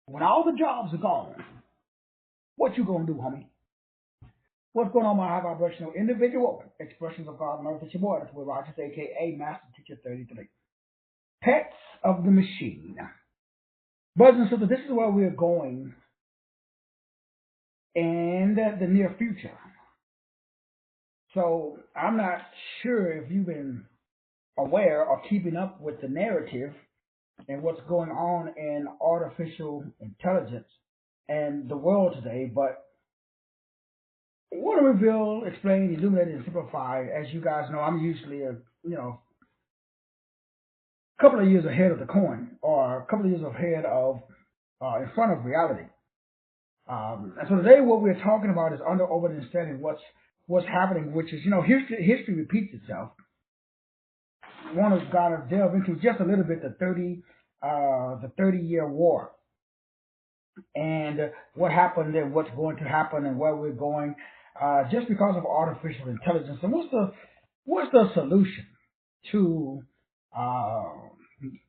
When all the jobs are gone, what you gonna do, homie? What's going on, my high vibrational individual expressions of God and earth? It's your boy, that's with Rogers, aka Master Teacher 33. Pets of the machine. Brothers and sisters, this is where we're going in the near future. So I'm not sure if you've been aware or keeping up with the narrative and what's going on in artificial intelligence and the world today, but I want to reveal, explain, illuminate, and simplify. As you guys know, I'm usually a couple of years ahead of the coin, or a couple of years ahead of in front of reality. And so today, what we're talking about is understanding what's happening, which is history repeats itself. I want to kind of delve into just a little bit the 30-year war and what happened and what's going to happen and where we're going, just because of artificial intelligence. And what's the solution to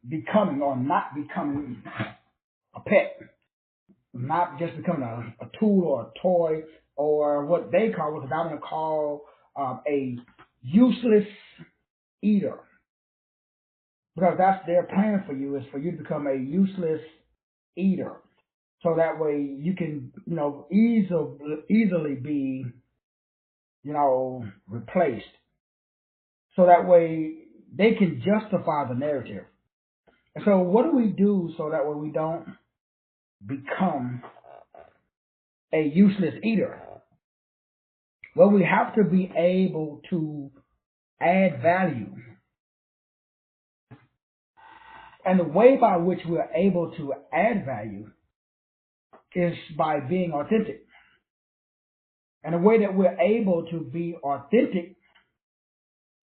becoming or not becoming a pet, not just becoming a tool or a toy, or what they call, what I'm going to call a useless eater. Because that's their plan for you, is for you to become a useless eater. So that way you can, easily be, replaced. So that way they can justify the narrative. And so what do we do so that way we don't become a useless eater? Well, we have to be able to add value. And the way by which we are able to add value is by being authentic. And the way that we're able to be authentic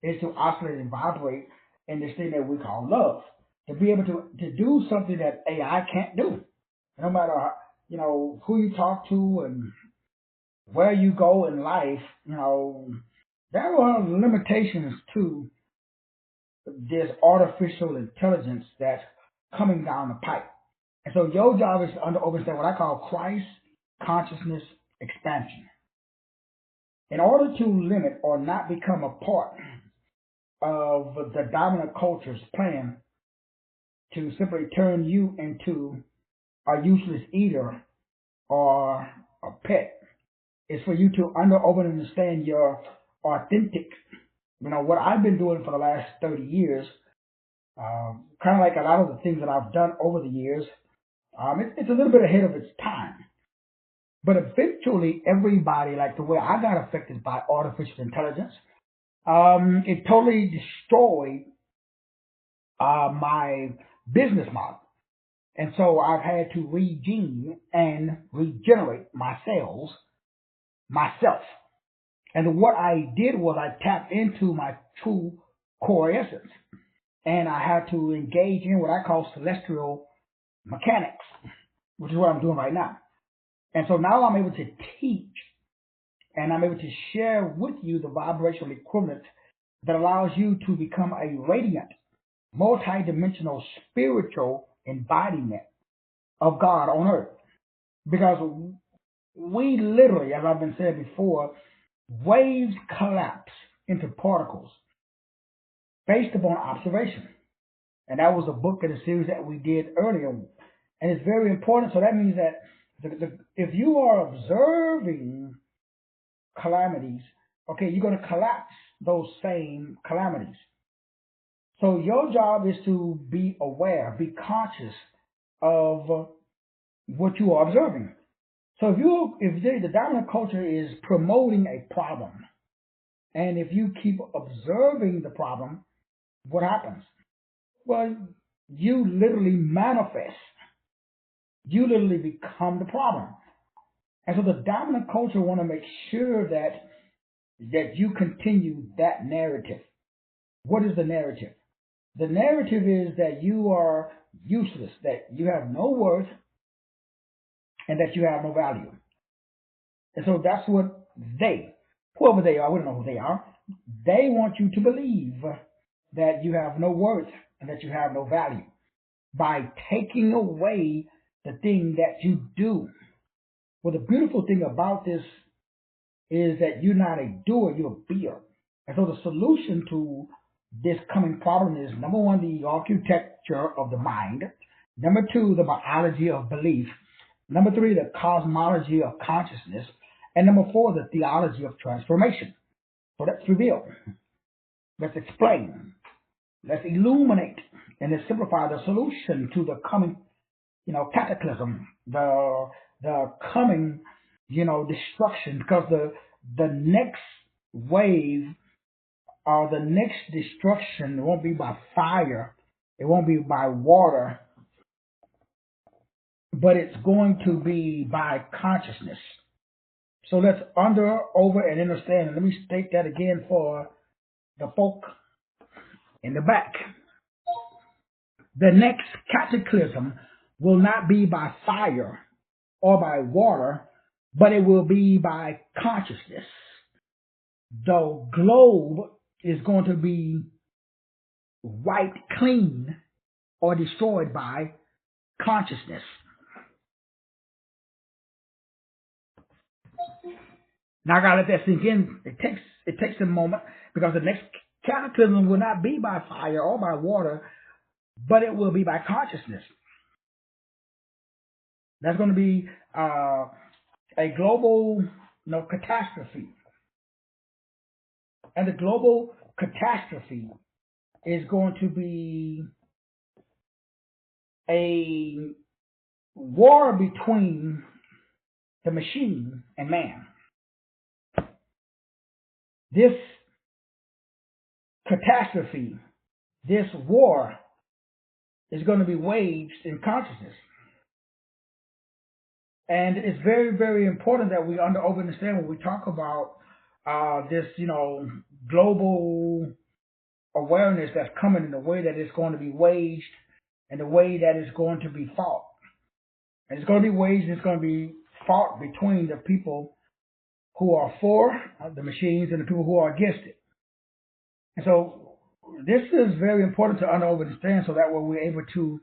is to oscillate and vibrate in this thing that we call love. To be able to do something that AI can't do. No matter, who you talk to and where you go in life, there are limitations to this artificial intelligence that's coming down the pipe. And so your job is to understand what I call Christ consciousness expansion. In order to limit or not become a part of the dominant culture's plan to simply turn you into a useless eater or a pet, is for you to understand your authentic. What I've been doing for the last 30 years, kind of like a lot of the things that I've done over the years, it's a little bit ahead of its time. But eventually, everybody, like the way I got affected by artificial intelligence, it totally destroyed my business model. And so I've had to regene and regenerate myself. And what I did was I tapped into my true core essence. And I had to engage in what I call celestial mechanics, which is what I'm doing right now. And so now I'm able to teach and I'm able to share with you the vibrational equivalent that allows you to become a radiant, multidimensional spiritual embodiment of God on earth. Because we literally, as I've been saying before, waves collapse into particles based upon observation. And that was a book in a series that we did earlier. And it's very important. So that means that if you are observing calamities, okay, you're going to collapse those same calamities. So your job is to be aware, be conscious of what you are observing. So if the dominant culture is promoting a problem, and if you keep observing the problem, what happens? Well, you literally manifest. You literally become the problem. And so the dominant culture want to make sure that you continue that narrative. What is the narrative? The narrative is that you are useless, that you have no worth, and that you have no value. And so that's what whoever they are, we don't know who they are, they want you to believe that you have no worth and that you have no value by taking away the thing that you do. Well, the beautiful thing about this is that you're not a doer, you're a beer. And so the solution to this coming problem is, number one, the architecture of the mind. Number two, the biology of belief. Number three, the cosmology of consciousness. And number four, the theology of transformation. So let's reveal. Let's explain. Let's illuminate and let's simplify the solution to the coming, cataclysm, the coming, destruction, because the next wave or the next destruction won't be by fire, it won't be by water, but it's going to be by consciousness. So let's under, over, and understand. Let me state that again for the folk in the back. The next cataclysm will not be by fire or by water, but it will be by consciousness. The globe is going to be wiped clean or destroyed by consciousness. Now I gotta let that sink in. It takes a moment, because the next cataclysm will not be by fire or by water, but it will be by consciousness. That's going to be a global catastrophe. And the global catastrophe is going to be a war between the machine and man. This catastrophe, this war, is going to be waged in consciousness. And it's very, very important that we understand when we talk about this, global awareness that's coming, in the way that it's going to be waged and the way that it's going to be fought. And it's going to be waged, it's going to be fought between the people who are for the machines and the people who are against it. And so this is very important to understand, so that way we're able to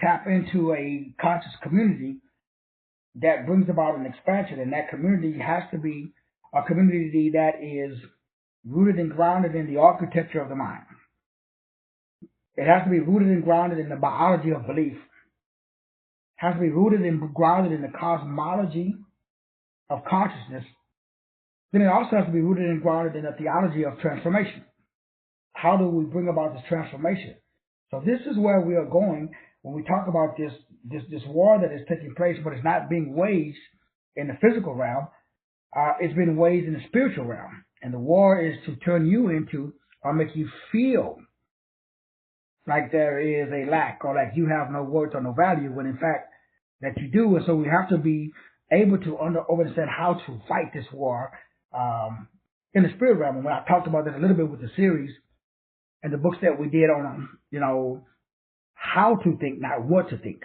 tap into a conscious community that brings about an expansion. And that community has to be a community that is rooted and grounded in the architecture of the mind. It has to be rooted and grounded in the biology of belief. It has to be rooted and grounded in the cosmology of consciousness. Then it also has to be rooted and grounded in the theology of transformation. How do we bring about this transformation? So this is where we are going when we talk about this war that is taking place, but it's not being waged in the physical realm. It's been waged in the spiritual realm. And the war is to turn you into, or make you feel like there is a lack, or like you have no worth or no value, when in fact that you do. And so we have to be able to understand how to fight this war in the spirit realm. And when I talked about that a little bit with the series and the books that we did on, how to think, not what to think.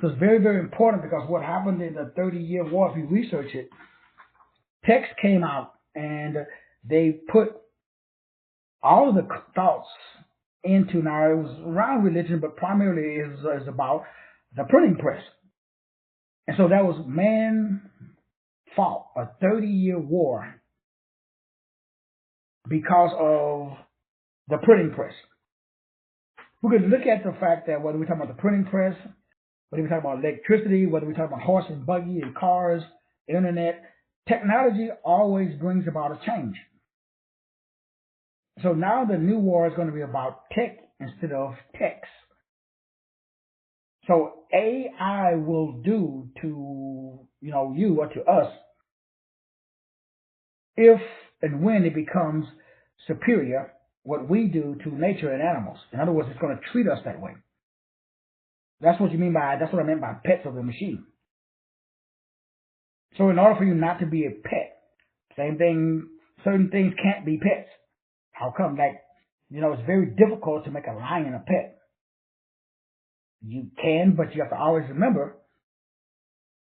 So it's very, very important, because what happened in the 30-year war, if you research it, text came out and they put all of the thoughts into, now it was around religion, but primarily is about the printing press. And so that was man fought a 30-year war because of the printing press. We could look at the fact that whether we're talking about the printing press, whether we're talking about electricity, whether we're talking about horse and buggy and cars, internet, technology always brings about a change. So now the new war is going to be about tech instead of text. So AI will do to, you or to us, if and when it becomes superior, what we do to nature and animals. In other words, it's going to treat us that way. That's what I meant by pets of the machine. So in order for you not to be a pet, same thing, certain things can't be pets. How come? Like, it's very difficult to make a lion a pet. You can, but you have to always remember,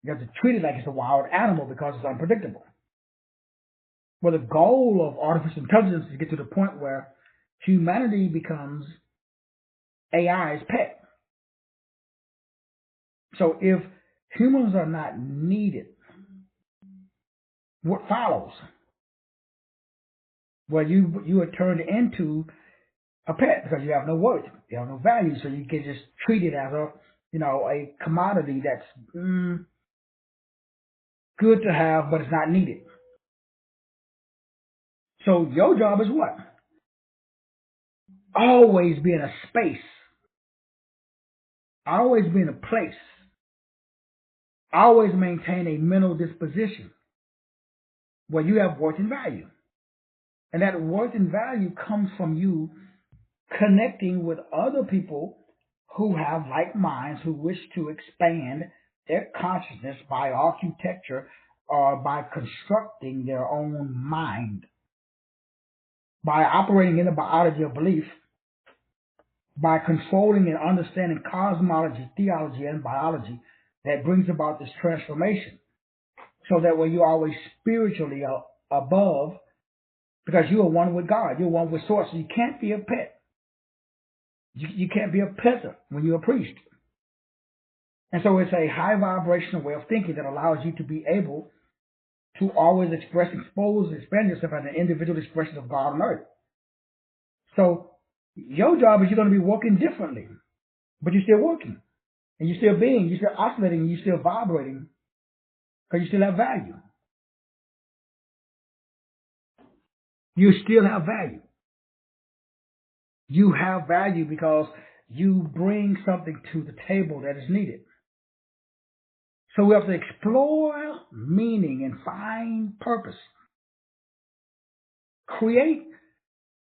you have to treat it like it's a wild animal, because it's unpredictable. Well, the goal of artificial intelligence is to get to the point where humanity becomes AI's pet. So if humans are not needed, what follows? Well, you are turned into a pet because you have no worth, you have no value, so you can just treat it as a commodity that's good to have, but it's not needed. So your job is what? Always be in a space, always be in a place, always maintain a mental disposition where you have worth and value. And that worth and value comes from you connecting with other people who have like minds, who wish to expand their consciousness by architecture or by constructing their own mind, by operating in the biology of belief, by controlling and understanding cosmology, theology, and biology that brings about this transformation. So that way you're always spiritually above because you are one with God. You're one with Source. So you can't be a pet. You can't be a peasant when you're a priest. And so it's a high vibrational way of thinking that allows you to be able to always express, expose, expand yourself as an individual expression of God on earth. So your job is you're going to be working differently, but you're still working. And you're still being, you're still oscillating, you're still vibrating because you still have value. You still have value. You have value because you bring something to the table that is needed. So we have to explore meaning and find purpose. Create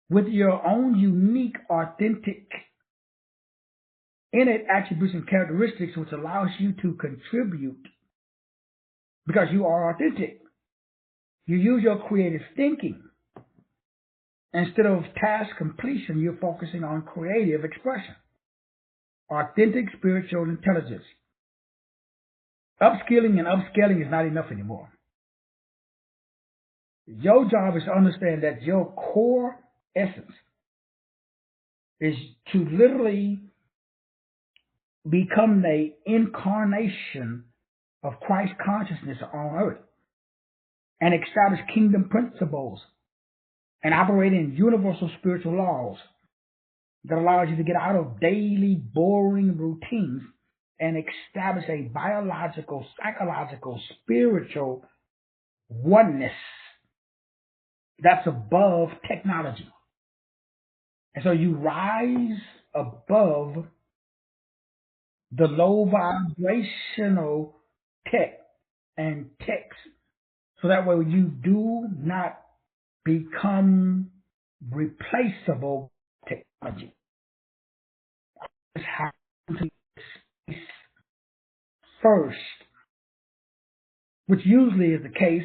with your own unique, authentic, innate attributes and characteristics, which allows you to contribute because you are authentic. You use your creative thinking. Instead of task completion, you're focusing on creative expression. Authentic spiritual intelligence. Upskilling and upscaling is not enough anymore. Your job is to understand that your core essence is to literally become the incarnation of Christ consciousness on earth and establish kingdom principles and operate in universal spiritual laws that allows you to get out of daily boring routines and establish a biological, psychological, spiritual oneness that's above technology. And so you rise above the low vibrational tech and text. So that way you do not become replaceable technology. It's how to space first, which usually is the case,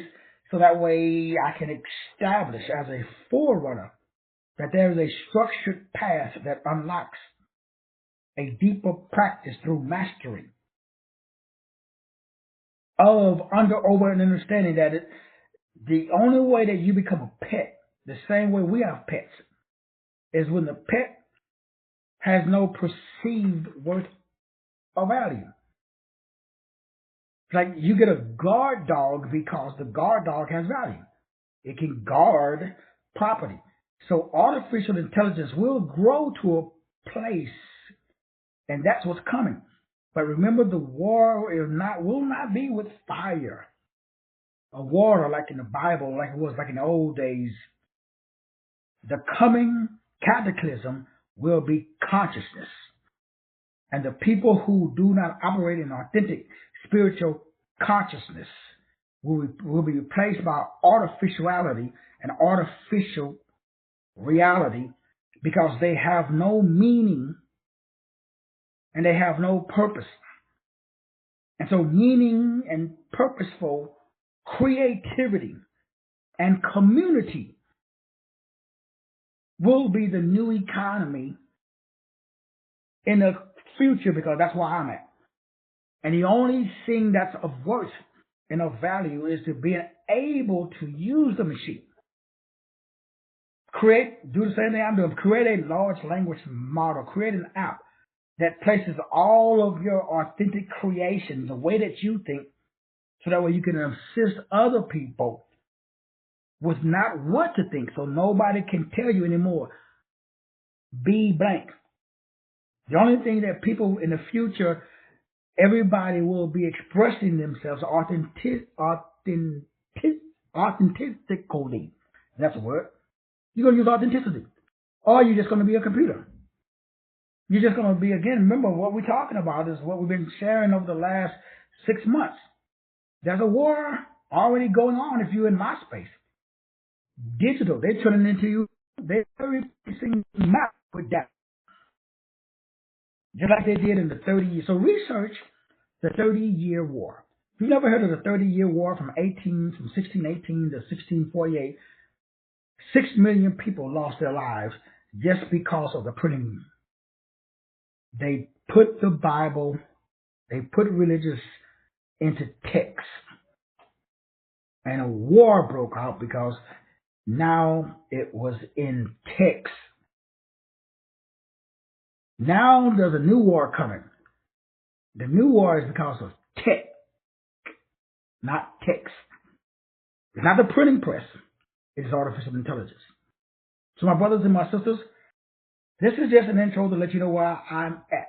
so that way I can establish as a forerunner that there is a structured path that unlocks a deeper practice through mastery of over and understanding that the only way that you become a pet, the same way we have pets, is when the pet has no perceived worth or value. Like you get a guard dog because the guard dog has value. It can guard property. So artificial intelligence will grow to a place, and that's what's coming. But remember, the war will not be with fire or water like in the Bible, like it was back in the old days. The coming cataclysm will be consciousness. And the people who do not operate in authentic spiritual consciousness will be replaced by artificiality and artificial reality because they have no meaning and they have no purpose. And so meaning and purposeful creativity and community will be the new economy in the future because that's where I'm at. And the only thing that's of worth and of value is to be able to use the machine. Do the same thing I'm doing. Create a large language model. Create an app that places all of your authentic creation, the way that you think, so that way you can assist other people with not what to think. So nobody can tell you anymore, be blank. The only thing that people in the future, everybody will be expressing themselves authentically. That's a word. You're going to use authenticity. Or you're just going to be a computer. You're just going to be, again, remember what we're talking about is what we've been sharing over the last 6 months. There's a war already going on if you're in MySpace. Digital, they're turning into you. They're replacing map with that. Just like they did in the 30 years. So research the 30-year war. If you've never heard of the 30-year war from 1618 to 1648, 6 million people lost their lives just because of the printing. They put the Bible, they put religious into text. And a war broke out because now it was in text. Now there's a new war coming. The new war is because of tech, not text. It's not the printing press. It is artificial intelligence. So my brothers and my sisters, this is just an intro to let you know where I'm at.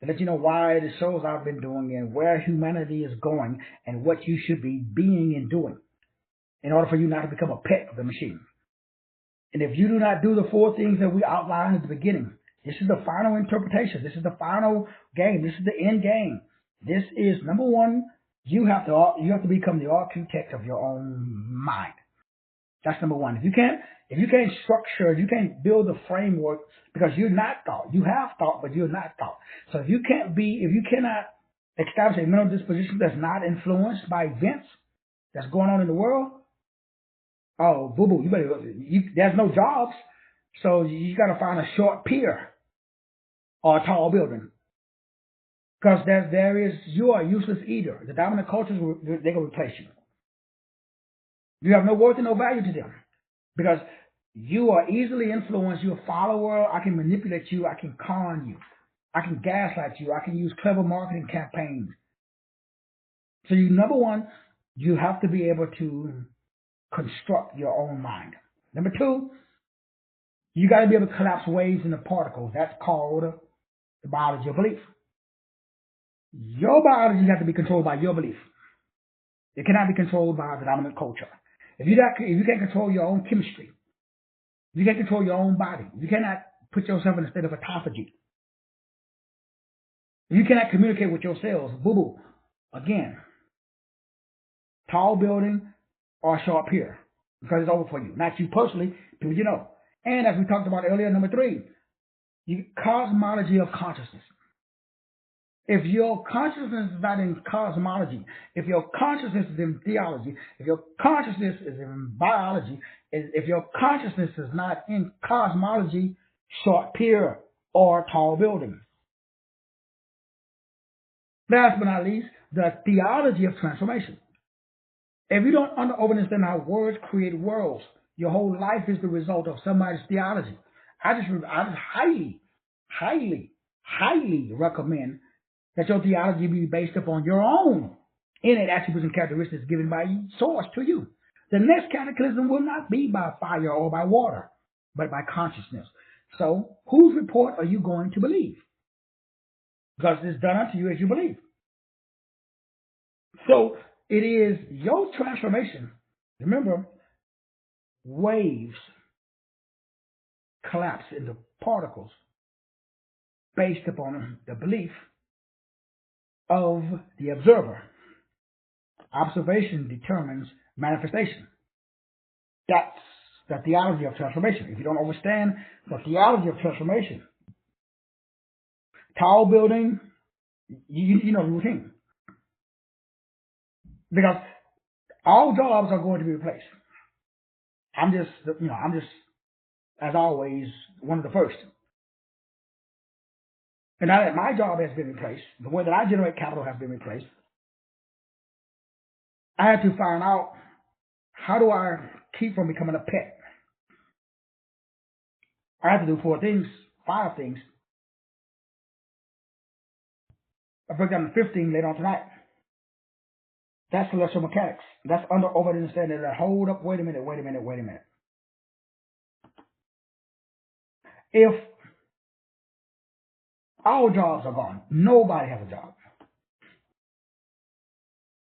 To let you know why the shows I've been doing and where humanity is going and what you should be being and doing in order for you not to become a pet of the machine. And if you do not do the 4 things that we outlined at the beginning, this is the final interpretation. This is the final game. This is the end game. This is, number 1, you have to become the architect of your own mind. That's number 1. If you can't structure, you can't build a framework because you're not thought. You have thought, but you're not thought. So if you cannot establish a mental disposition that's not influenced by events that's going on in the world, oh, boo-boo, there's no jobs. So you got to find a short pier or a tall building. Because you are a useless eater. The dominant cultures, they're going to replace you. You have no worth and no value to them. Because you are easily influenced. You're a follower. I can manipulate you. I can con you. I can gaslight you. I can use clever marketing campaigns. So number 1, you have to be able to construct your own mind. Number 2, you got to be able to collapse waves into particles. That's called the biology of belief. Your biology has to be controlled by your belief. It cannot be controlled by the dominant culture. If you can't control your own chemistry, if you can't control your own body, if you cannot put yourself in a state of autophagy, if you cannot communicate with your cells, boo-boo, again, tall building or short pier, because it's over for you. Not you personally, people you know. And as we talked about earlier, number 3, cosmology of consciousness. If your consciousness is not in cosmology, if your consciousness is in theology, if your consciousness is in biology, if your consciousness is not in cosmology, short pier or tall building. Last but not least, the theology of transformation. If you don't understand how words create worlds, your whole life is the result of somebody's theology. I just highly recommend that your theology be based upon your own innate attributes and characteristics given by source to you. The next cataclysm will not be by fire or by water, but by consciousness. So, whose report are you going to believe? Because it's done unto you as you believe. So, it is your transformation. Remember, waves collapse into particles based upon the belief of the observer. Observation determines manifestation. That's the theology of transformation. If you don't understand the theology of transformation, tall building, you know the routine. Because all jobs are going to be replaced. I'm just, as always, one of the first. And now that my job has been replaced, the way that I generate capital has been replaced, I had to find out, how do I keep from becoming a pet? I have to do 4 things, 5 things I'll break down to 15 later on tonight. That's celestial mechanics. That's over the understanding that, hold up, wait a minute. If all jobs are gone, nobody has a job.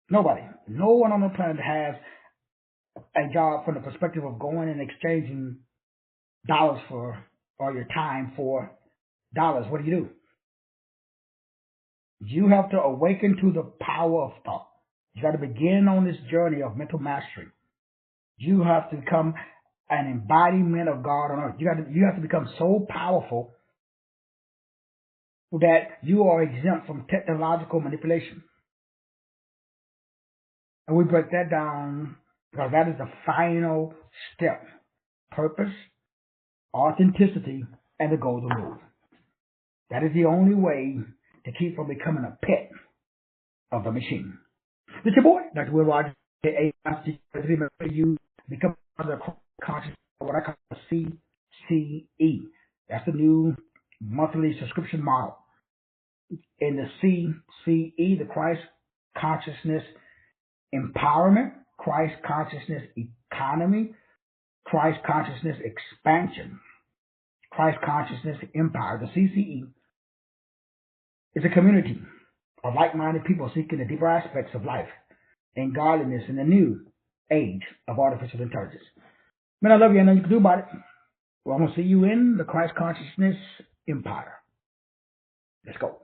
Nobody. No one on the planet has a job from the perspective of going and exchanging dollars or your time for dollars. What do? You have to awaken to the power of thought. You got to begin on this journey of mental mastery. You have to become an embodiment of God on earth. You have to become so powerful that you are exempt from technological manipulation. And we break that down because that is the final step. Purpose, authenticity, and the golden rule. That is the only way to keep from becoming a pet of the machine. It's your boy, Dr. Will Rogers, you become the conscious, what I call CCE. That's the new monthly subscription model. In the CCE, the Christ Consciousness Empowerment, Christ Consciousness Economy, Christ Consciousness Expansion, Christ Consciousness Empire. The CCE is a community of like-minded people seeking the deeper aspects of life and godliness in the new age of artificial intelligence. Man, I love you. I know you can do about it. Well, I'm going to see you in the Christ Consciousness Empire. Let's go.